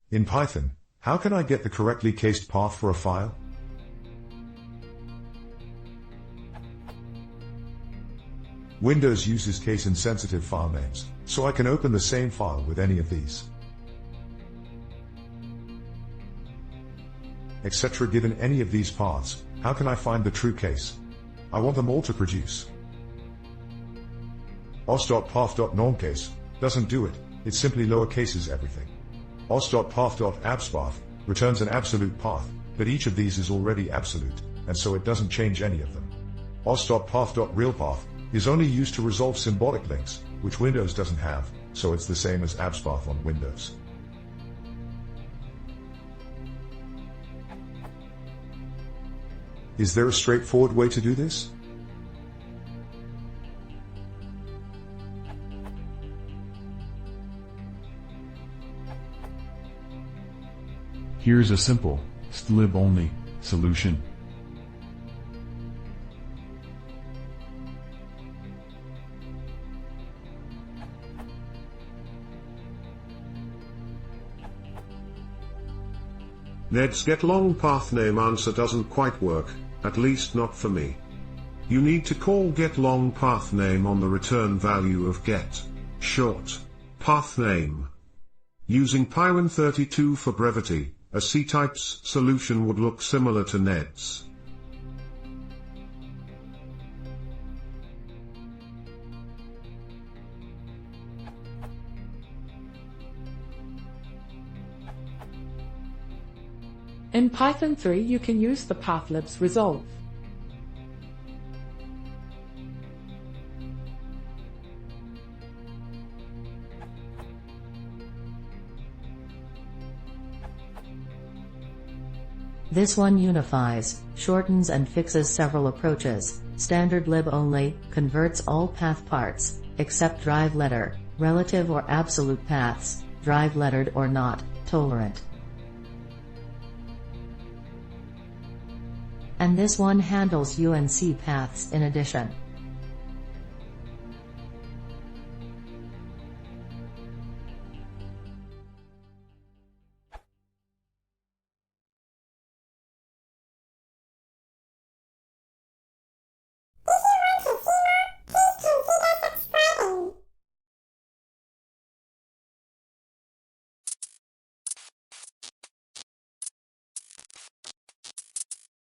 In Python, how can I get the correctly cased path for a file? Windows uses case-insensitive file names, so I can open the same file with any of these, etc. Given any of these paths, how can I find the true case? I want them all to produce. os.path.normCase doesn't do it, it simply lowercases everything. os.path.abspath returns an absolute path, but each of these is already absolute, and so it doesn't change any of them. os.path.realpath is only used to resolve symbolic links, which Windows doesn't have, so it's the same as abspath on Windows. Is there a straightforward way to do this? Here's a simple, stlib-only, solution. Ned's getLong path name answer doesn't quite work, at least not for me. You need to call getLong path name on the return value of get short path name. Using Pywin32 for brevity, a C-types solution would look similar to Ned's. In Python 3 you can use the pathlibs resolve. This one unifies, shortens and fixes several approaches. Standard lib only, converts all path parts, except drive letter, relative or absolute paths, drive lettered or not, tolerant. And this one handles UNC paths in addition.